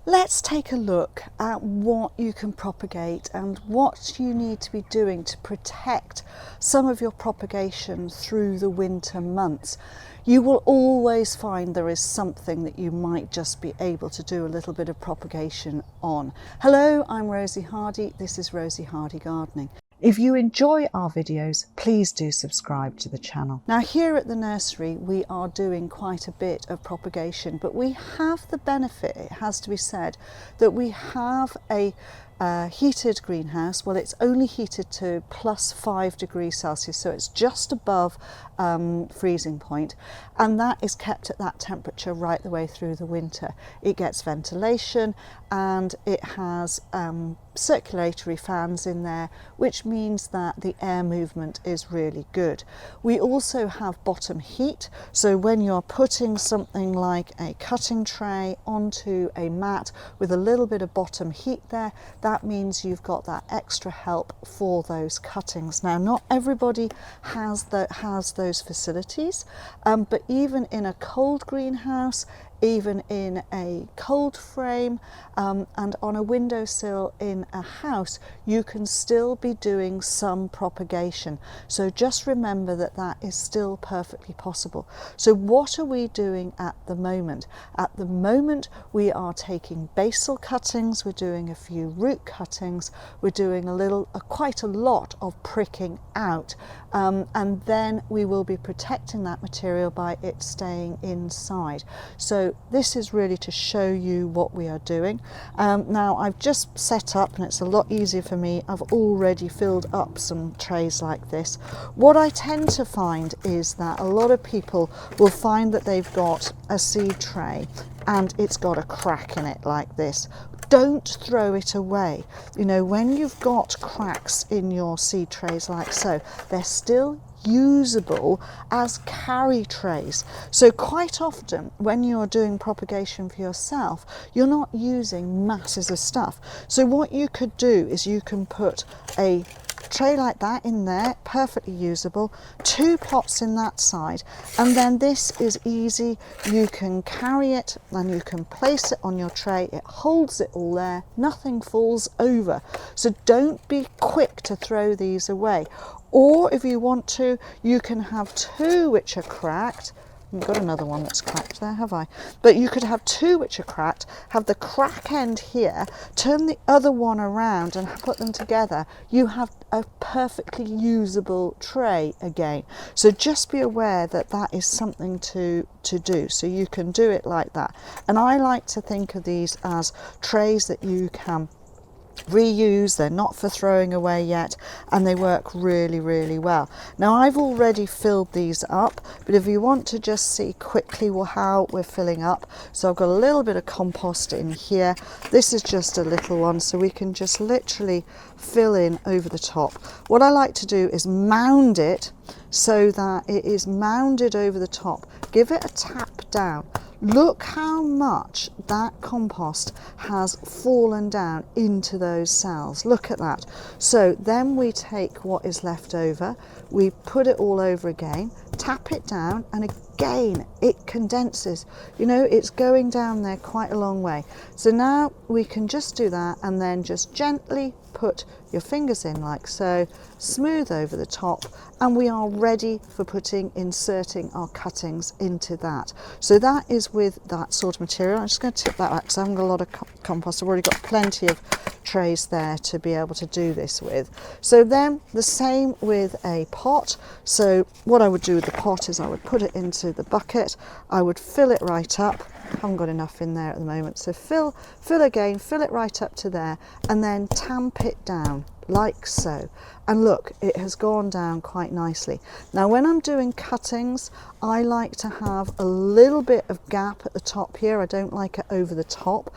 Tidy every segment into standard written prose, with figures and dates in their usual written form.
Let's take a look at what you can propagate and what you need to be doing to protect some of your propagation through the winter months. You will always find there is something that you might just be able to do a little bit of propagation on. Hello, I'm Rosie Hardy. This is Rosie Hardy Gardening. If you enjoy our videos, please do subscribe to the channel. Now here at the nursery we are doing quite a bit of propagation, but we have the benefit, it has to be said, that we have a heated greenhouse. Well, it's only heated to plus 5 degrees Celsius, so it's just above freezing point, and that is kept at that temperature right the way through the winter. It gets ventilation and it has circulatory fans in there, which means that the air movement is really good. We also have bottom heat, so when you're putting something like a cutting tray onto a mat with a little bit of bottom heat there, that means you've got that extra help for those cuttings. Now, not everybody has those facilities, but even in a cold greenhouse, even in a cold frame, and on a windowsill in a house, you can still be doing some propagation. So just remember that that is still perfectly possible. So what are we doing at the moment? At the moment we are taking basal cuttings, we're doing a few root cuttings, we're doing quite a lot of pricking out, and then we will be protecting that material by it staying inside. So this is really to show you what we are doing. Now I've just set up, and it's a lot easier for me, I've already filled up some trays like this. What I tend to find is that a lot of people will find that they've got a seed tray and it's got a crack in it like this. Don't throw it away. You know, when you've got cracks in your seed trays like so, they're still usable as carry trays. So quite often when you're doing propagation for yourself, you're not using masses of stuff. So what you could do is you can put a tray like that in there, perfectly usable, 2 pots in that side, and then this is easy. You can carry it and you can place it on your tray. It holds it all there, nothing falls over. So don't be quick to throw these away. Or if you want to, you can have 2 which are cracked. I've got another one that's cracked there, have I? But you could have 2 which are cracked, have the crack end here, turn the other one around and put them together. You have a perfectly usable tray again. So just be aware that that is something to do. So you can do it like that. And I like to think of these as trays that you can reuse. They're not for throwing away yet, and they work really, really well. Now I've already filled these up, but if you want to just see quickly how we're filling up, so I've got a little bit of compost in here. This is just a little one, so we can just literally fill in over the top. What I like to do is mound it so that it is mounded over the top. Give it a tap down. Look how much that compost has fallen down into those cells. Look at that. So then we take what is left over, we put it all over again, tap it down, and again it condenses. You know, it's going down there quite a long way. So now we can just do that and then just gently put your fingers in like so, smooth over the top, and we are ready for inserting our cuttings into that. So that is with that sort of material. I'm just going to tip that back because I haven't got a lot of compost. I've already got plenty of trays there to be able to do this with. So then the same with a pot. So what I would do with the pot is I would put it into the bucket, I would fill it right up. I haven't got enough in there at the moment, so fill again, fill it right up to there, and then tamp it down like so. And look, it has gone down quite nicely. Now when I'm doing cuttings, I like to have a little bit of gap at the top here. I don't like it over the top,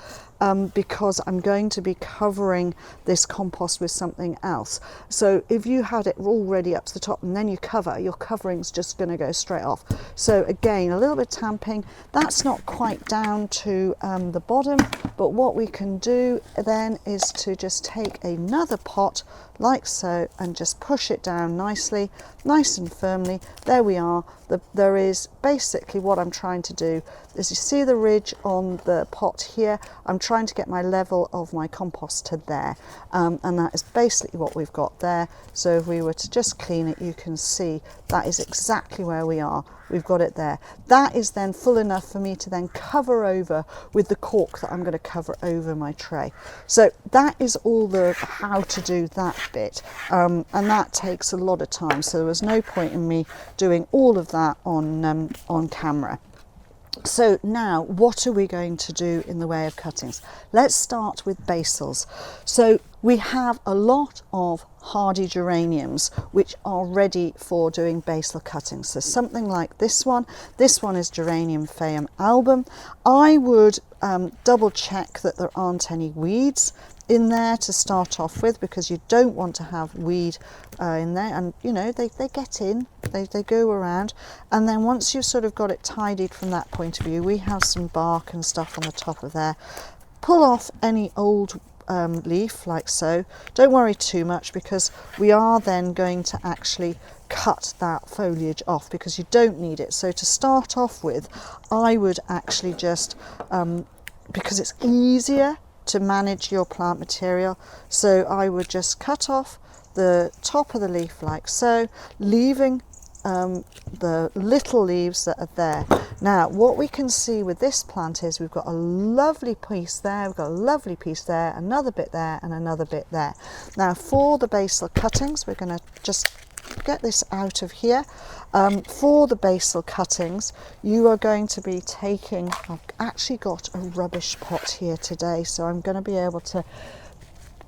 because I'm going to be covering this compost with something else. So if you had it already up to the top and then you cover, your covering's just going to go straight off. So again, a little bit of tamping. That's not quite down to the bottom, but what we can do then is to just take another pot pot like so, and just push it down nicely, nice and firmly. There we are. There is basically what I'm trying to do is, you see the ridge on the pot here, I'm trying to get my level of my compost to there, and that is basically what we've got there. So if we were to just clean it, you can see that is exactly where we are. We've got it there. That is then full enough for me to then cover over with the cork that I'm going to cover over my tray. So that is all the how to do that bit, and that takes a lot of time, so there was no point in me doing all of that on camera. So now what are we going to do in the way of cuttings? Let's start with basils. So we have a lot of hardy geraniums which are ready for doing basil cuttings. So something like this one is Geranium phaeum album. I would double check that there aren't any weeds in there to start off with, because you don't want to have weed in there, and you know they get in, they go around, and then once you've sort of got it tidied from that point of view, we have some bark and stuff on the top of there. Pull off any old leaf like so. Don't worry too much, because we are then going to actually cut that foliage off because you don't need it. So to start off with, I would actually just because it's easier to manage your plant material, so I would just cut off the top of the leaf like so, leaving the little leaves that are there. Now what we can see with this plant is we've got a lovely piece there, we've got a lovely piece there, another bit there, and another bit there. Now for the basil cuttings, we're going to just get this out of here. For the basil cuttings, you are going to be taking, I've actually got a rubbish pot here today, so I'm going to be able to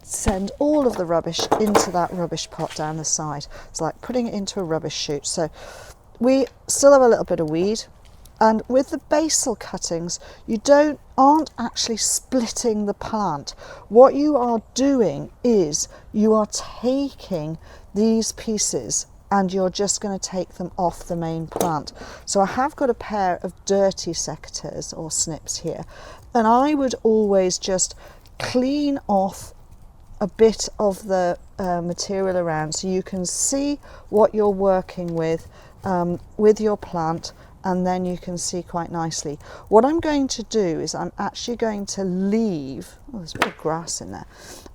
send all of the rubbish into that rubbish pot down the side. It's like putting it into a rubbish chute. So we still have a little bit of weed, and with the basil cuttings, you aren't actually splitting the plant. What you are doing is you are taking these pieces and you're just going to take them off the main plant. So I have got a pair of dirty secateurs or snips here, and I would always just clean off a bit of the material around, so you can see what you're working with your plant, and then you can see quite nicely. What I'm going to do is I'm actually going to leave, oh, there's a bit of grass in there.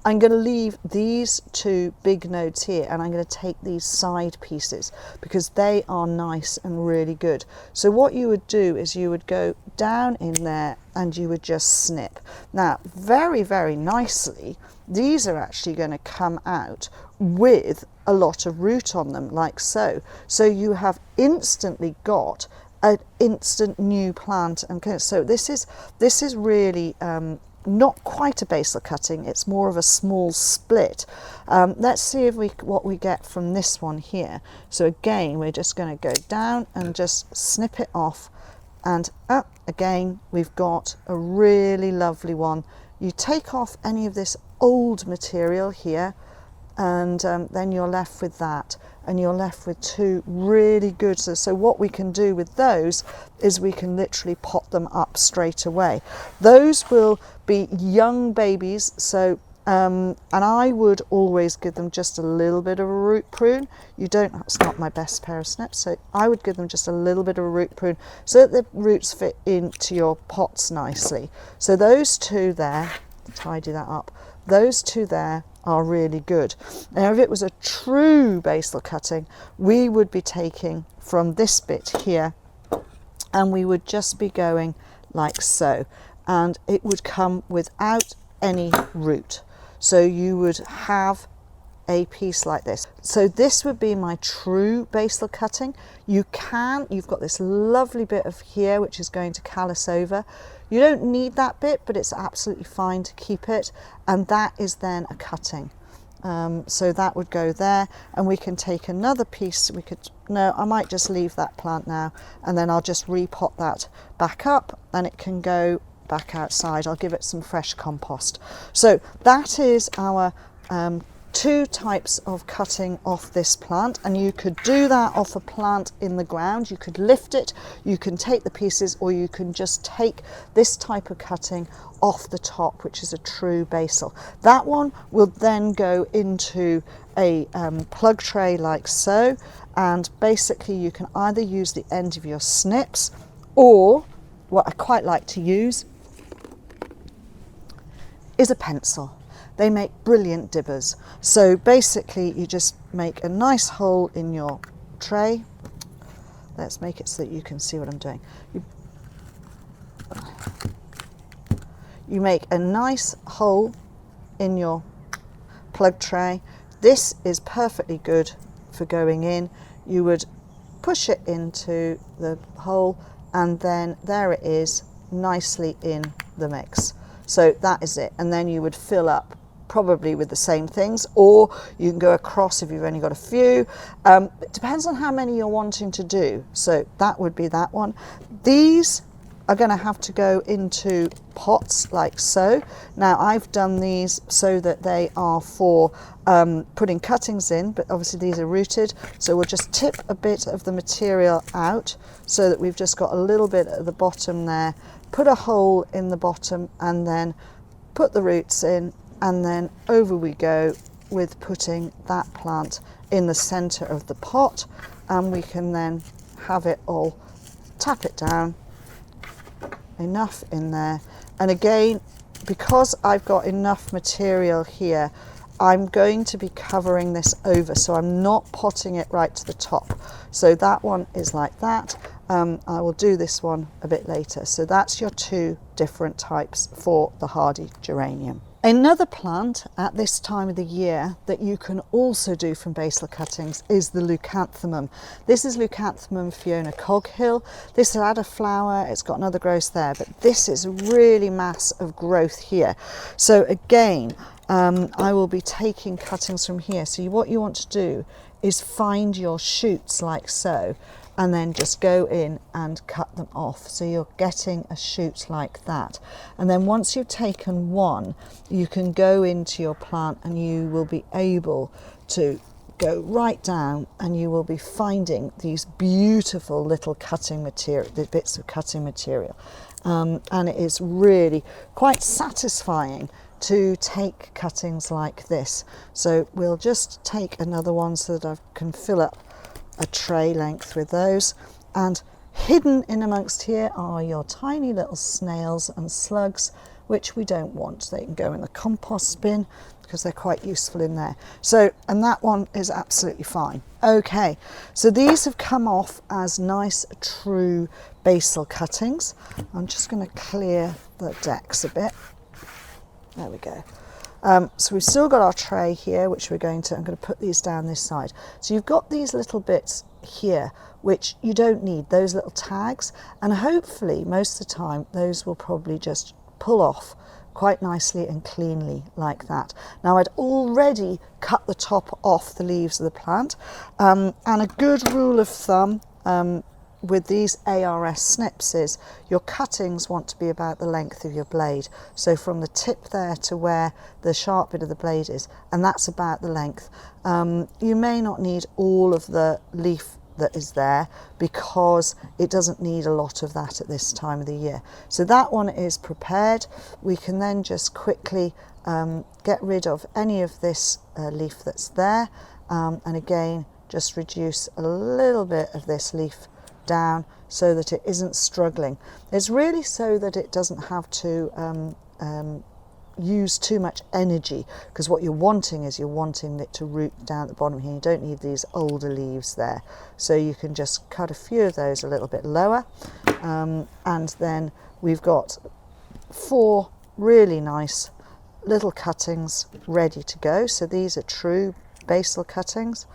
I'm going to leave these two big nodes here, and I'm going to take these side pieces because they are nice and really good. So what you would do is you would go down in there and you would just snip. Now, very, very nicely, these are actually going to come out with a lot of root on them, like so. So you have instantly got an instant new plant. And so this is really not quite a basil cutting, it's more of a small split. Let's see what we get from this one here. So again, we're just going to go down and just snip it off, and up again we've got a really lovely one. You take off any of this old material here, and then you're left with that, and you're left with two really good. So what we can do with those is we can literally pot them up straight away. Those will be young babies, so and I would always give them just a little bit of a root prune. It's not my best pair of snips, so I would give them just a little bit of a root prune so that the roots fit into your pots nicely. So those two there, tidy that up, those two there are really good. Now if it was a true basil cutting, we would be taking from this bit here and we would just be going like so, and it would come without any root. So you would have a piece like this. So this would be my true basil cutting. You've got this lovely bit of here which is going to callus over. You don't need that bit, but it's absolutely fine to keep it, and that is then a cutting. So that would go there, and we can take another piece. I might just leave that plant now, and then I'll just repot that back up and it can go back outside. I'll give it some fresh compost. So that is our 2 types of cutting off this plant, and you could do that off a plant in the ground. You could lift it, you can take the pieces, or you can just take this type of cutting off the top, which is a true basil. That one will then go into a plug tray like so, and basically you can either use the end of your snips, or what I quite like to use is a pencil. They make brilliant dibbers. So basically you just make a nice hole in your tray. Let's make it so that you can see what I'm doing. You make a nice hole in your plug tray. This is perfectly good for going in. You would push it into the hole, and then there it is, nicely in the mix. So that is it, and then you would fill up probably with the same things, or you can go across if you've only got a few. It depends on how many you're wanting to do, so that would be that one. These are going to have to go into pots like so. Now I've done these so that they are for putting cuttings in, but obviously these are rooted, so we'll just tip a bit of the material out so that we've just got a little bit at the bottom there, put a hole in the bottom, and then put the roots in, and then over we go with putting that plant in the center of the pot, and we can then have it all, tap it down, enough in there. And again, because I've got enough material here, I'm going to be covering this over, so I'm not potting it right to the top. So that one is like that. I will do this one a bit later. So that's your 2 different types for the hardy geranium. Another plant at this time of the year that you can also do from basil cuttings is the Leucanthemum. This is Leucanthemum Fiona Coghill. This had a flower, it's got another growth there, but this is really mass of growth here. So again, I will be taking cuttings from here. So what you want to do is find your shoots like so, and then just go in and cut them off. So you're getting a shoot like that. And then once you've taken one, you can go into your plant and you will be able to go right down, and you will be finding these beautiful little cutting material, the bits of cutting material. And it is really quite satisfying to take cuttings like this. So we'll just take another one so that I can fill up a tray length with those, and hidden in amongst here are your tiny little snails and slugs, which we don't want. They can go in the compost bin because they're quite useful in there. So, and that one is absolutely fine. Okay, so these have come off as nice true basil cuttings. I'm just going to clear the decks a bit. There we go. So we've still got our tray here, which I'm going to put these down this side. So you've got these little bits here, which you don't need, those little tags, and hopefully most of the time those will probably just pull off quite nicely and cleanly like that. Now I'd already cut the top off the leaves of the plant, and a good rule of thumb with these ARS snips is your cuttings want to be about the length of your blade. So from the tip there to where the sharp bit of the blade is, and that's about the length. You may not need all of the leaf that is there because it doesn't need a lot of that at this time of the year. So that one is prepared. We can then just quickly get rid of any of this leaf that's there, and again just reduce a little bit of this leaf down so that it isn't struggling. It's really so that it doesn't have to use too much energy, because what you're wanting is you're wanting it to root down at the bottom here. You don't need these older leaves there, so you can just cut a few of those a little bit lower, and then we've got 4 really nice little cuttings ready to go. So these are true basil cuttings.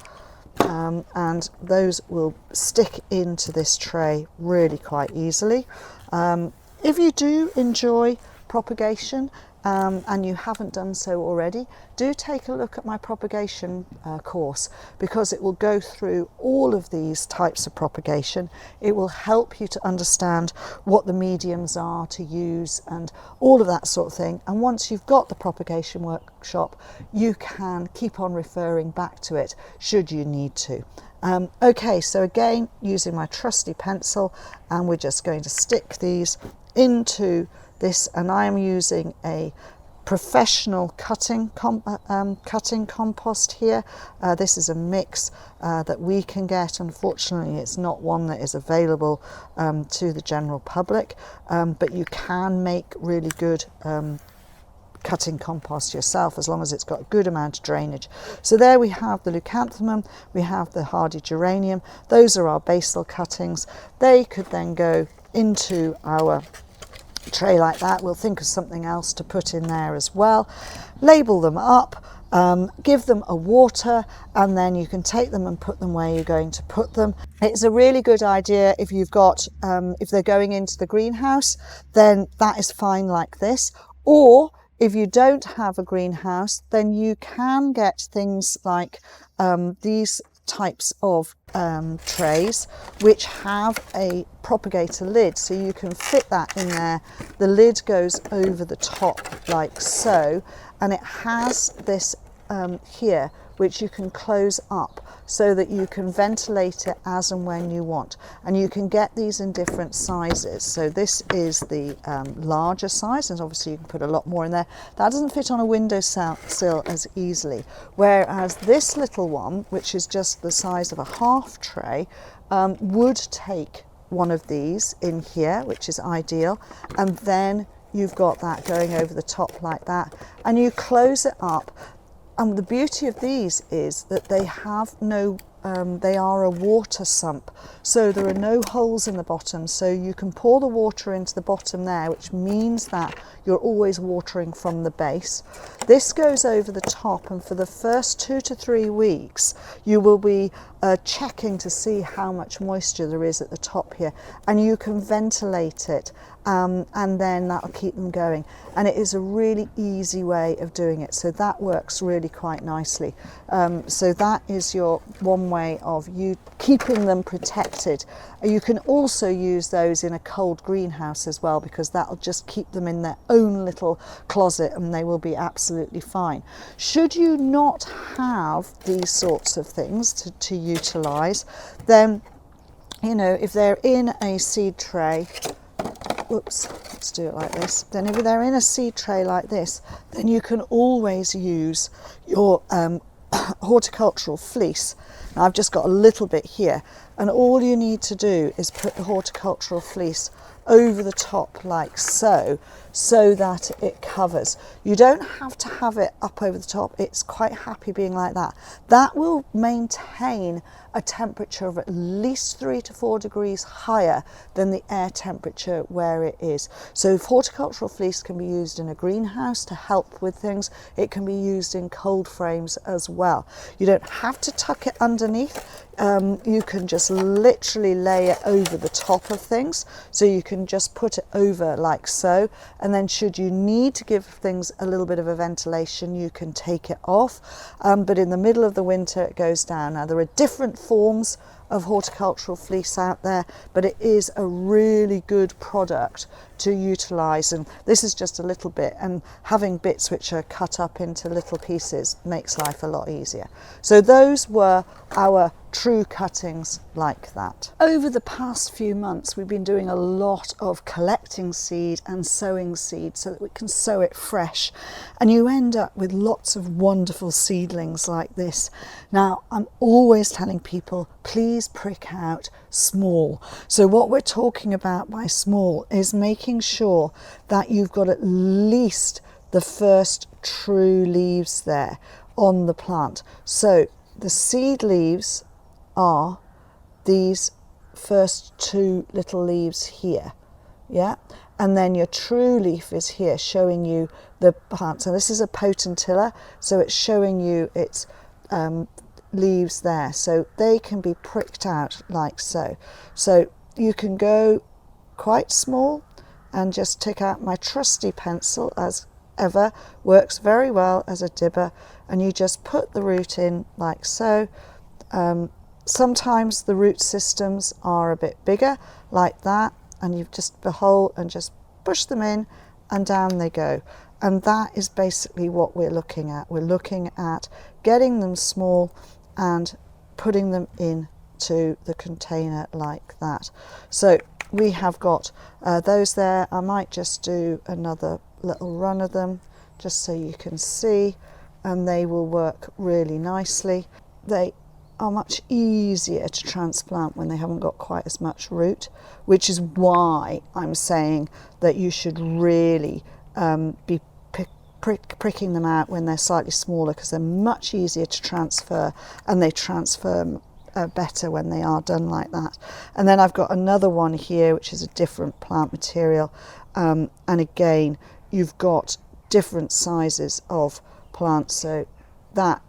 And those will stick into this tray really quite easily. If you do enjoy propagation and you haven't done so already, do take a look at my propagation course, because it will go through all of these types of propagation. It will help you to understand what the mediums are to use and all of that sort of thing. And once you've got the propagation workshop, you can keep on referring back to it should you need to. Okay, so again, using my trusty pencil, and we're just going to stick these into this, and I am using a professional cutting compost here. This is a mix that we can get. Unfortunately, it's not one that is available to the general public, but you can make really good cutting compost yourself, as long as it's got a good amount of drainage. So there we have the Leucanthemum, we have the hardy Geranium. Those are our basal cuttings. They could then go into our tray like that. We'll think of something else to put in there as well. Label them up, give them a water, and then you can take them and put them where you're going to put them. It's a really good idea if you've got, if they're going into the greenhouse, then that is fine like this. Or if you don't have a greenhouse, then you can get things like these types of trays which have a propagator lid, so you can fit that in there. The lid goes over the top like so, and it has this here which you can close up so that you can ventilate it as and when you want. And you can get these in different sizes. So this is the larger size, and obviously you can put a lot more in there. That doesn't fit on a windowsill as easily, whereas this little one, which is just the size of a half tray, would take one of these in here, which is ideal. And then you've got that going over the top like that, and you close it up. And the beauty of these is that they have no, they are a water sump, so there are no holes in the bottom, so you can pour the water into the bottom there, which means that you're always watering from the base. This goes over the top, and for the first 2 to 3 weeks you will be checking to see how much moisture there is at the top here, and you can ventilate it, and then that'll keep them going. And it is a really easy way of doing it, so that works really quite nicely. So that is your one way of you keeping them protected. You can also use those in a cold greenhouse as well, because that'll just keep them in their own little closet and they will be absolutely fine. Should you not have these sorts of things to utilize, then, you know, if they're in a seed tray, whoops, let's do it like this. Then if they're in a seed tray like this, then you can always use your horticultural fleece. Now I've just got a little bit here, and all you need to do is put the horticultural fleece over the top like so, so that it covers. You don't have to have it up over the top, it's quite happy being like that. That will maintain a temperature of at least 3 to 4 degrees higher than the air temperature where it is. So if horticultural fleece can be used in a greenhouse to help with things, it can be used in cold frames as well. You don't have to tuck it underneath. You can just literally lay it over the top of things, so you can just put it over like so, and then should you need to give things a little bit of a ventilation, you can take it off, but in the middle of the winter it goes down. Now there are different forms of horticultural fleece out there, but it is a really good product to utilize, and this is just a little bit, and having bits which are cut up into little pieces makes life a lot easier. So those were our true cuttings like that. Over the past few months we've been doing a lot of collecting seed and sowing seed so that we can sow it fresh, and you end up with lots of wonderful seedlings like this. Now I'm always telling people, please prick out small. So what we're talking about by small is making sure that you've got at least the first true leaves there on the plant. So the seed leaves are these first 2 little leaves here, yeah, and then your true leaf is here showing you the plant. So this is a potentilla, so it's showing you its leaves there, so they can be pricked out like so. So you can go quite small, and just take out my trusty pencil as ever, works very well as a dibber, and you just put the root in like so. Sometimes the root systems are a bit bigger like that, and you just behold and just push them in and down they go. And that is basically what we're looking at. We're looking at getting them small and putting them into the container like that. So we have got those there. I might just do another little run of them just so you can see, and they will work really nicely. They are much easier to transplant when they haven't got quite as much root, which is why I'm saying that you should really be pricking them out when they're slightly smaller, because they're much easier to transfer, and they transfer better when they are done like that. And then I've got another one here which is a different plant material, and again you've got different sizes of plants. So that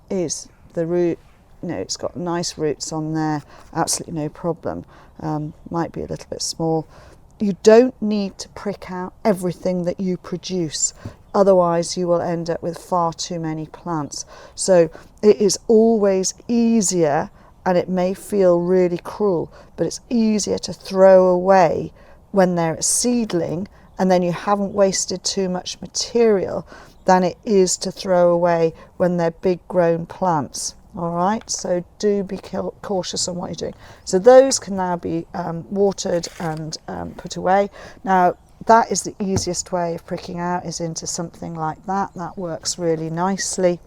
is the root. You know, it's got nice roots on there, absolutely no problem. Might be a little bit small. You don't need to prick out everything that you produce, otherwise you will end up with far too many plants. So it is always easier, and it may feel really cruel, but it's easier to throw away when they're a seedling and then you haven't wasted too much material than it is to throw away when they're big grown plants. All right, so do be cautious on what you're doing. So those can now be watered and put away. Now that is the easiest way of pricking out, is into something like that. That works really nicely,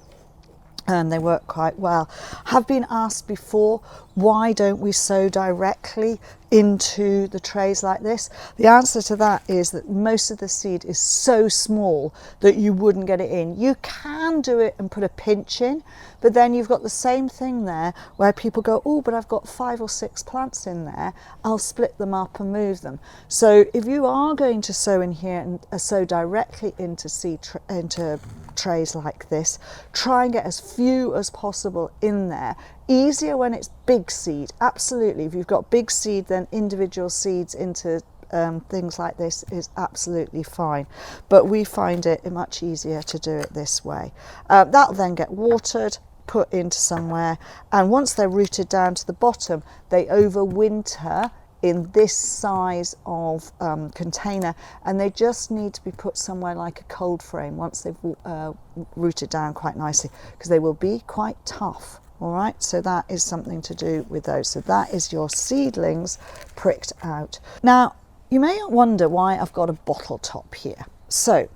and they work quite well. Have been asked before, why don't we sow directly into the trays like this? The answer to that is that most of the seed is so small that you wouldn't get it in. You can do it and put a pinch in, but then you've got the same thing there where people go, oh, but I've got 5 or 6 plants in there, I'll split them up and move them. So if you are going to sow in here and sow directly into into trays like this, try and get as few as possible in there. Easier when it's big seed, absolutely. If you've got big seed, then individual seeds into things like this is absolutely fine, but we find it much easier to do it this way. That'll then get watered, put into somewhere, and once they're rooted down to the bottom, they overwinter in this size of container, and they just need to be put somewhere like a cold frame once they've rooted down quite nicely, because they will be quite tough. All right, so that is something to do with those. So that is your seedlings pricked out. Now you may wonder why I've got a bottle top here. So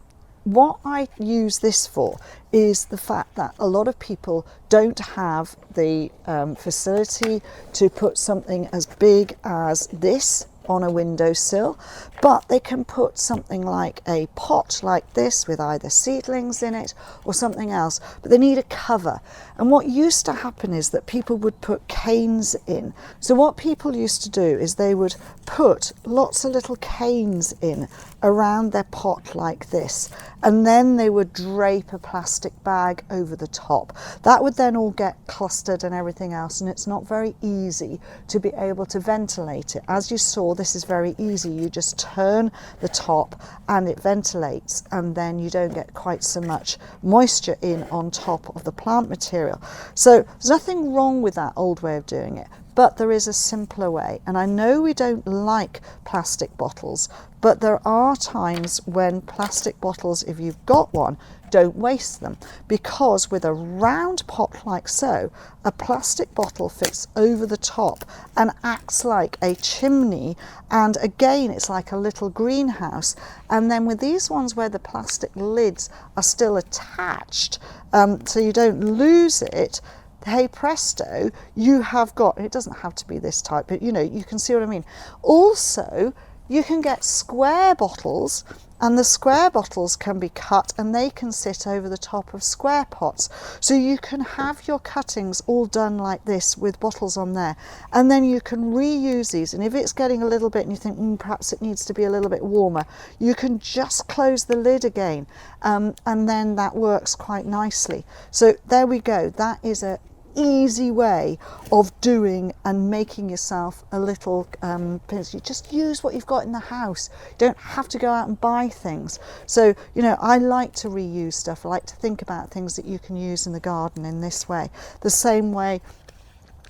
what I use this for is the fact that a lot of people don't have the facility to put something as big as this on a windowsill, but they can put something like a pot like this with either seedlings in it or something else, but they need a cover. And what used to happen is that people would put canes in. So what people used to do is they would put lots of little canes in around their pot like this, and then they would drape a plastic bag over the top. That would then all get clustered and everything else, and it's not very easy to be able to ventilate it. As you saw, this is very easy. You just turn the top and it ventilates, and then you don't get quite so much moisture in on top of the plant material. So there's nothing wrong with that old way of doing it, but there is a simpler way. And I know we don't like plastic bottles, but there are times when plastic bottles, if you've got one, don't waste them, because with a round pot like so, a plastic bottle fits over the top and acts like a chimney, and again it's like a little greenhouse. And then with these ones where the plastic lids are still attached, so you don't lose it, hey presto, you have got, it doesn't have to be this type, but you know, you can see what I mean. Also, you can get square bottles, and the square bottles can be cut and they can sit over the top of square pots. So you can have your cuttings all done like this with bottles on there, and then you can reuse these. And if it's getting a little bit and you think perhaps it needs to be a little bit warmer, you can just close the lid again, and then that works quite nicely. So there we go. That is a easy way of doing and making yourself a little you just use what you've got in the house. You don't have to go out and buy things. So, you know, I like to reuse stuff. I like to think about things that you can use in the garden in this way, the same way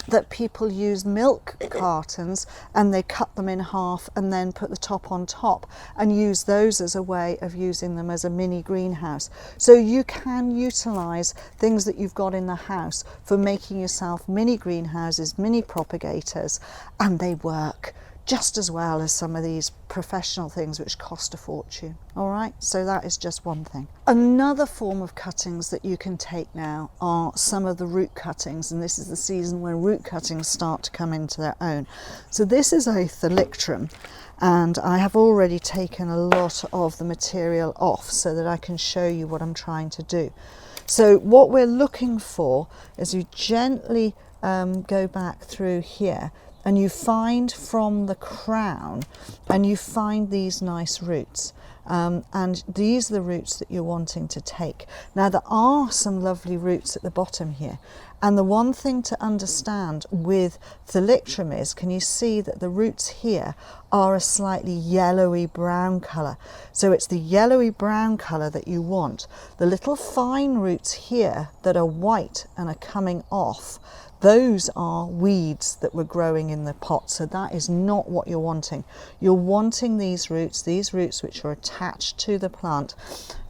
that people use milk cartons and they cut them in half and then put the top on top and use those as a way of using them as a mini greenhouse. So you can utilise things that you've got in the house for making yourself mini greenhouses, mini propagators, and they work just as well as some of these professional things which cost a fortune. All right, so that is just one thing. Another form of cuttings that you can take now are some of the root cuttings, and this is the season where root cuttings start to come into their own. So this is a Thalictrum, and I have already taken a lot of the material off so that I can show you what I'm trying to do. So what we're looking for is you gently go back through here, and you find from the crown, and you find these nice roots. And these are the roots that you're wanting to take. Now there are some lovely roots at the bottom here, and the one thing to understand with Thalictrum is, can you see that the roots here are a slightly yellowy brown colour? So it's the yellowy brown colour that you want. The little fine roots here that are white and are coming off, those are weeds that were growing in the pot, so that is not what you're wanting. You're wanting these roots which are attached to the plant,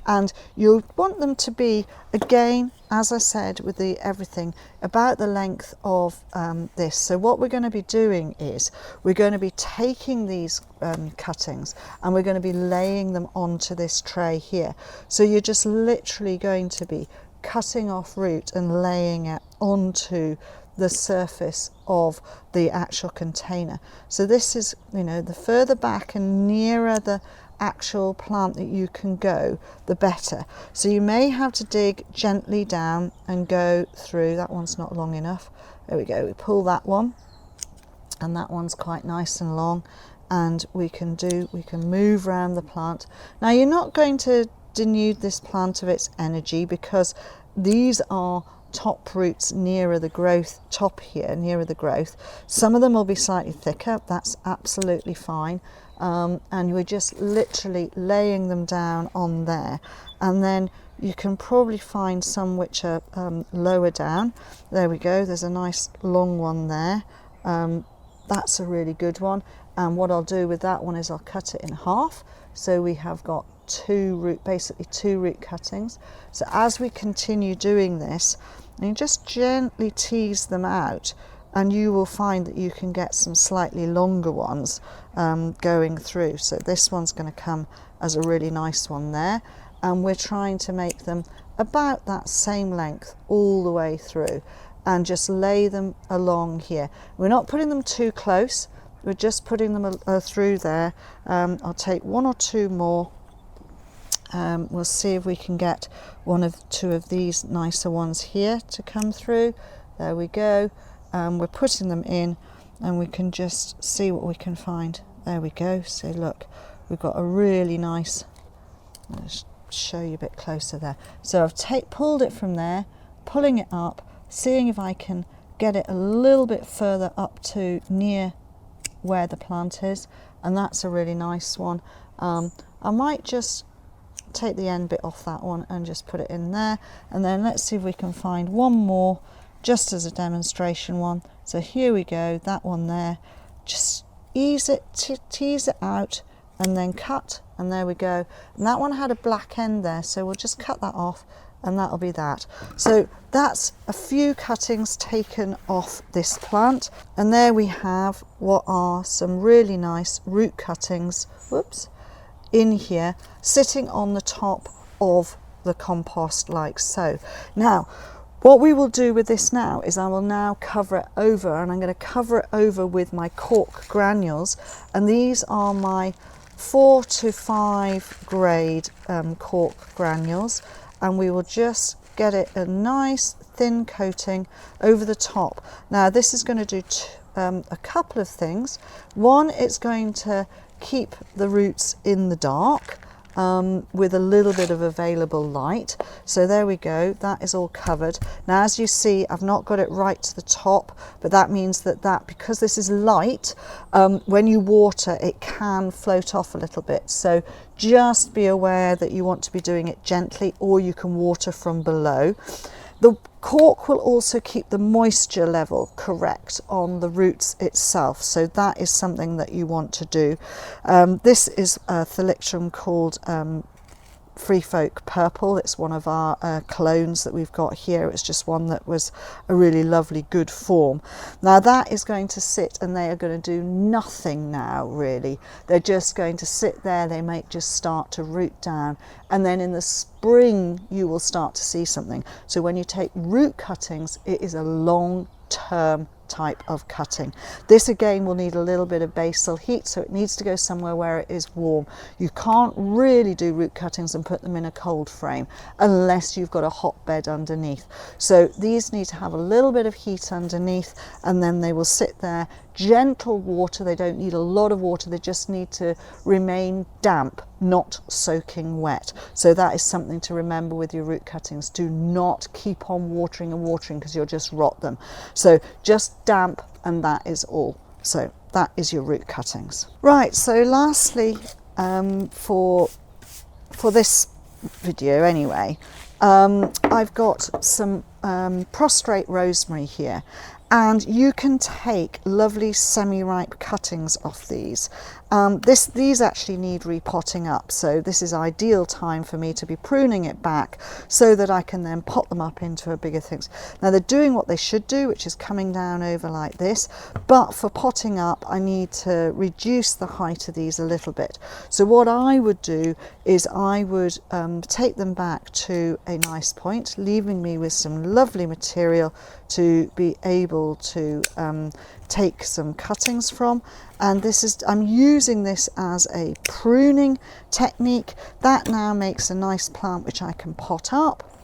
and you want them to be, again, as I said with the everything, about the length of this. So what we're going to be doing is we're going to be taking these cuttings and we're going to be laying them onto this tray here. So you're just literally going to be cutting off root and laying it onto the surface of the actual container. So this is, you know, the further back and nearer the actual plant that you can go, the better. So you may have to dig gently down and go through. That one's not long enough. There we go. We pull that one, and that one's quite nice and long, and we can move around the plant. Now you're not going to denude this plant of its energy, because these are top roots nearer the growth, top here nearer the growth. Some of them will be slightly thicker, that's absolutely fine, and we're just literally laying them down on there, and then you can probably find some which are lower down. There we go, there's a nice long one there. That's a really good one, and what I'll do with that one is I'll cut it in half, so we have got basically two root cuttings. So as we continue doing this, and you just gently tease them out, and you will find that you can get some slightly longer ones going through. So this one's going to come as a really nice one there, and we're trying to make them about that same length all the way through, and just lay them along here. We're not putting them too close, we're just putting them through there. I'll take one or two more. We'll see if we can get two of these nicer ones here to come through. There we go. We're putting them in, and we can just see what we can find. There we go. So look, we've got a really nice, I'll just show you a bit closer there. So I've pulled it from there, pulling it up, seeing if I can get it a little bit further up to near where the plant is, and that's a really nice one. I might just take the end bit off that one and just put it in there, and then let's see if we can find one more just as a demonstration one. So here we go, that one there, just tease it out and then cut, and there we go. And that one had a black end there, so we'll just cut that off, and that'll be that. So that's a few cuttings taken off this plant, and there we have what are some really nice root cuttings, whoops, in here, sitting on the top of the compost like so. Now what we will do with this now is I will now cover it over, and I'm going to cover it over with my cork granules, and these are my 4 to 5 grade cork granules, and we will just get it a nice thin coating over the top. Now this is going to do a couple of things. One, it's going to keep the roots in the dark, with a little bit of available light. So there we go, that is all covered. Now as you see, I've not got it right to the top, but that means that because this is light, when you water it can float off a little bit. So just be aware that you want to be doing it gently, or you can water from below. The cork will also keep the moisture level correct on the roots itself, so that is something that you want to do. This is a Thalictrum called Free Folk Purple. It's one of our clones that we've got here. It's just one that was a really lovely good form. Now that is going to sit, and they are going to do nothing now really. They're just going to sit there. They might just start to root down, and then in the spring you will start to see something. So when you take root cuttings, it is a long-term type of cutting. This again will need a little bit of basal heat, so it needs to go somewhere where it is warm. You can't really do root cuttings and put them in a cold frame unless you've got a hotbed underneath. So these need to have a little bit of heat underneath, and then they will sit there. Gentle water, they don't need a lot of water, they just need to remain damp, not soaking wet. So that is something to remember with your root cuttings. Do not keep on watering and watering, because you'll just rot them. So just damp, and that is all. So that is your root cuttings. Right, so lastly, for this video anyway, I've got some prostrate rosemary here, and you can take lovely semi-ripe cuttings off these. These actually need repotting up, so this is ideal time for me to be pruning it back so that I can then pot them up into a bigger things. Now they're doing what they should do, which is coming down over like this, but for potting up I need to reduce the height of these a little bit. So what I would do is I would take them back to a nice point, leaving me with some lovely material to be able to take some cuttings from. And this is, I'm using this as a pruning technique. That now makes a nice plant which I can pot up.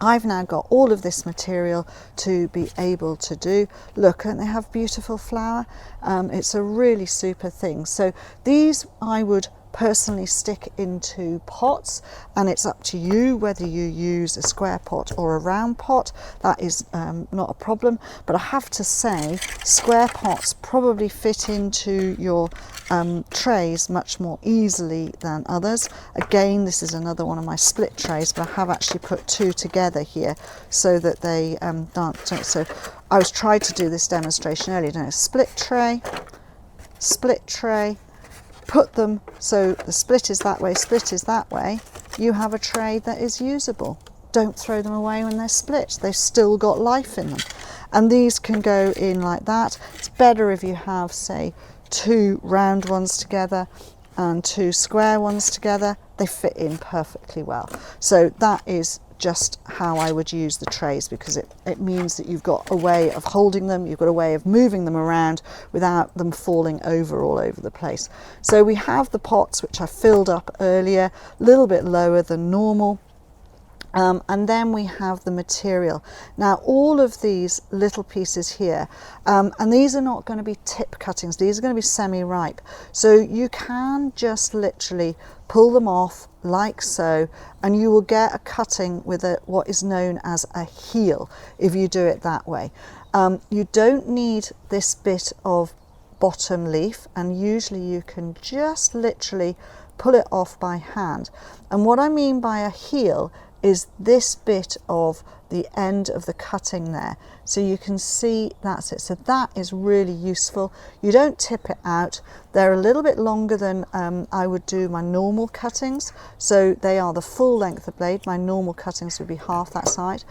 I've now got all of this material to be able to do. Look, and they have beautiful flower. It's a really super thing. So these I would personally stick into pots, and it's up to you whether you use a square pot or a round pot. That is not a problem, but I have to say square pots probably fit into your trays much more easily than others. Again, this is another one of my split trays, but I have actually put two together here so that they don't. So I was trying to do this demonstration earlier. Split tray, put them so the split is that way, split is that way. You have a tray that is usable. Don't throw them away when they're split. They've still got life in them. And these can go in like that. It's better if you have, say, two round ones together and two square ones together. They fit in perfectly well. So that is just how I would use the trays, because it means that you've got a way of holding them, you've got a way of moving them around without them falling over all over the place. So we have the pots which I filled up earlier, a little bit lower than normal. And then we have the material. Now all of these little pieces here, and these are not going to be tip cuttings, these are going to be semi-ripe. So you can just literally pull them off like so, and you will get a cutting with what is known as a heel if you do it that way. You don't need this bit of bottom leaf, and usually you can just literally pull it off by hand. And what I mean by a heel is this bit of the end of the cutting there. So you can see that's it. So that is really useful. You don't tip it out. They're a little bit longer than I would do my normal cuttings. So they are the full length of blade. My normal cuttings would be half that size.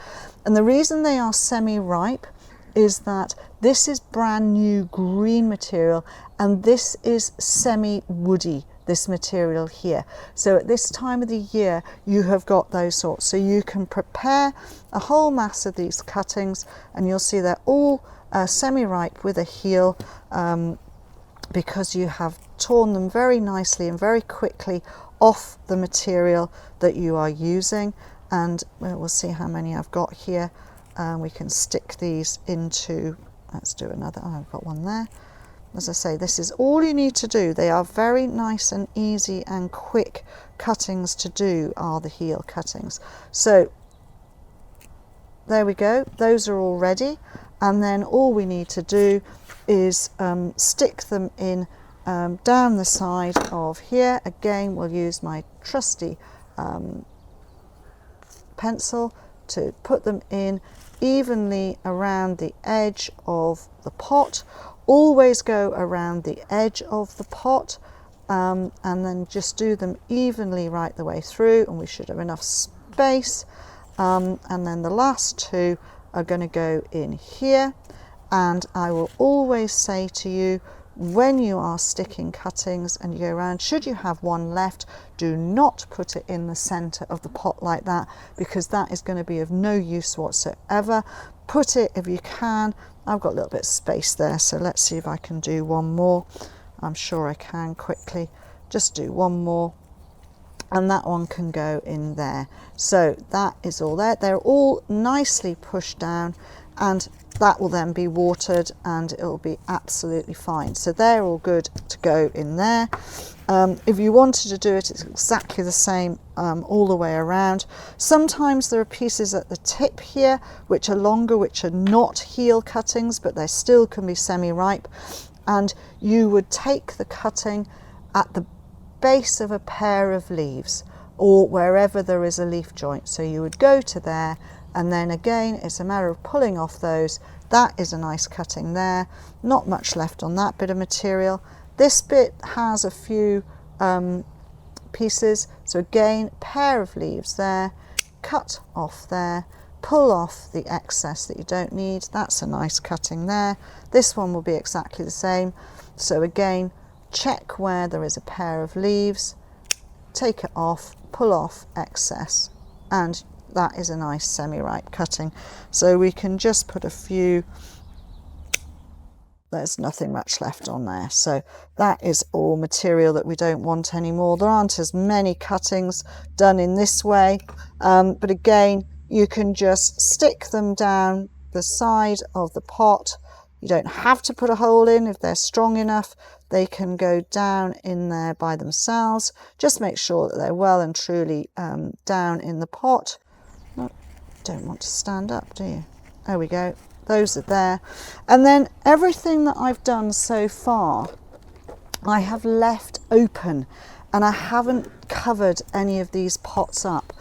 And the reason they are semi-ripe is that this is brand new green material, and this is semi-woody, this material here. So at this time of the year you have got those sorts, so you can prepare a whole mass of these cuttings, and you'll see they're all semi-ripe with a heel, because you have torn them very nicely and very quickly off the material that you are using. And we'll see how many I've got here. We can stick these into, let's do another, oh, I've got one there. as I say, this is all you need to do. They are very nice and easy and quick cuttings to do, are the heel cuttings. So there we go, those are all ready, and then all we need to do is stick them in down the side of here. Again, we'll use my trusty pencil to put them in evenly around the edge of the pot. Always go around the edge of the pot, and then just do them evenly right the way through, and we should have enough space. And then the last two are going to go in here. And I will always say to you, when you are sticking cuttings and you go around, should you have one left, do not put it in the center of the pot like that, because that is going to be of no use whatsoever. Put it, if you can, I've got a little bit of space there, so let's see if I can do one more. I'm sure I can quickly. Just do one more, and that one can go in there. So that is all there. They're all nicely pushed down, and that will then be watered and it will be absolutely fine. So they're all good to go in there. If you wanted to do it, it's exactly the same all the way around. Sometimes there are pieces at the tip here which are longer, which are not heel cuttings, but they still can be semi-ripe, and you would take the cutting at the base of a pair of leaves or wherever there is a leaf joint. So you would go to there, and then again it's a matter of pulling off those. That is a nice cutting there. Not much left on that bit of material. This bit has a few pieces, so again, pair of leaves there, cut off there, pull off the excess that you don't need. That's a nice cutting there. This one will be exactly the same. So again, check where there is a pair of leaves, take it off, pull off excess, and that is a nice semi-ripe cutting. So we can just put a few, there's nothing much left on there. So that is all material that we don't want anymore. There aren't as many cuttings done in this way, but again, you can just stick them down the side of the pot. You don't have to put a hole in. If they're strong enough, they can go down in there by themselves. Just make sure that they're well and truly down in the pot. Oh, don't want to stand up, do you? There we go. Those are there. And then everything that I've done so far, I have left open, and I haven't covered any of these pots up.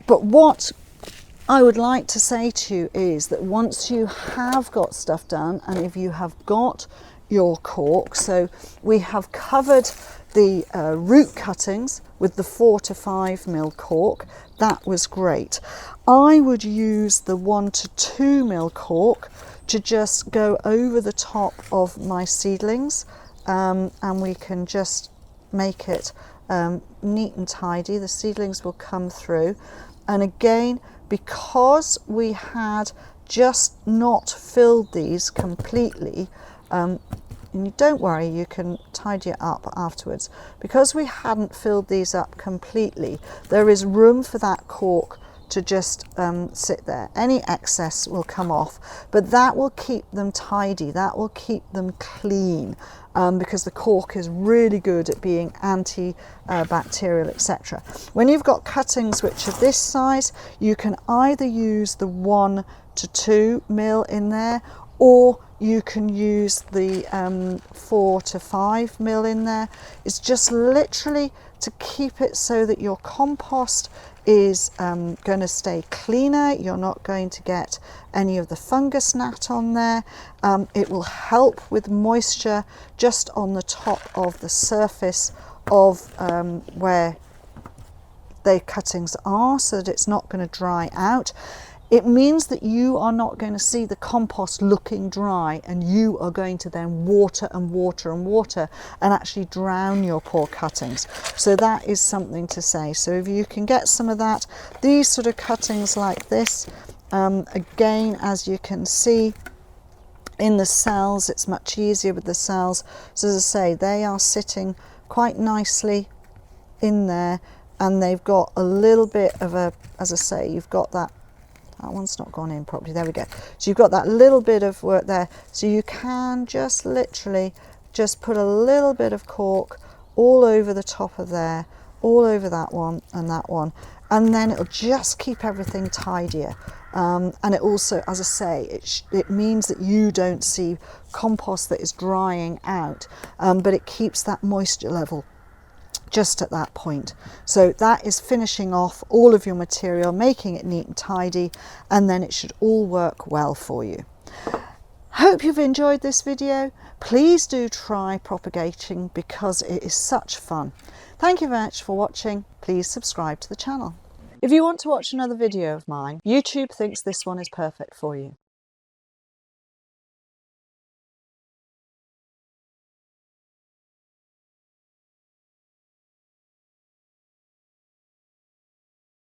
But what I would like to say to you is that once you have got stuff done, and if you have got your cork, so we have covered the root cuttings with the 4 to 5 mil cork. That was great. I would use the 1 to 2 mil cork to just go over the top of my seedlings, and we can just make it neat and tidy. The seedlings will come through, and again, because we had just not filled these completely, and you don't worry, you can tidy it up afterwards. Because we hadn't filled these up completely, there is room for that cork to just sit there. Any excess will come off, but that will keep them tidy, that will keep them clean, because the cork is really good at being antibacterial, etc. When you've got cuttings which are this size, you can either use the 1 to 2 mil in there, or you can use the 4 to 5 mil in there. It's just literally to keep it so that your compost is going to stay cleaner. You're not going to get any of the fungus gnat on there. It will help with moisture just on the top of the surface of where the cuttings are, so that it's not going to dry out. It means that you are not going to see the compost looking dry, and you are going to then water and water and water and actually drown your poor cuttings. So that is something to say. So if you can get some of that, these sort of cuttings like this, again, as you can see in the cells, it's much easier with the cells. So as I say, they are sitting quite nicely in there, and they've got a little bit of a, as I say, you've got that That one's not gone in properly. There we go. So you've got that little bit of work there. So you can just literally just put a little bit of cork all over the top of there, all over that one and that one. And then it'll just keep everything tidier. And it also, as I say, it means that you don't see compost that is drying out, but it keeps that moisture level just at that point. So that is finishing off all of your material, making it neat and tidy, and then it should all work well for you. Hope you've enjoyed this video. Please do try propagating because it is such fun. Thank you very much for watching. Please subscribe to the channel. If you want to watch another video of mine, YouTube thinks this one is perfect for you.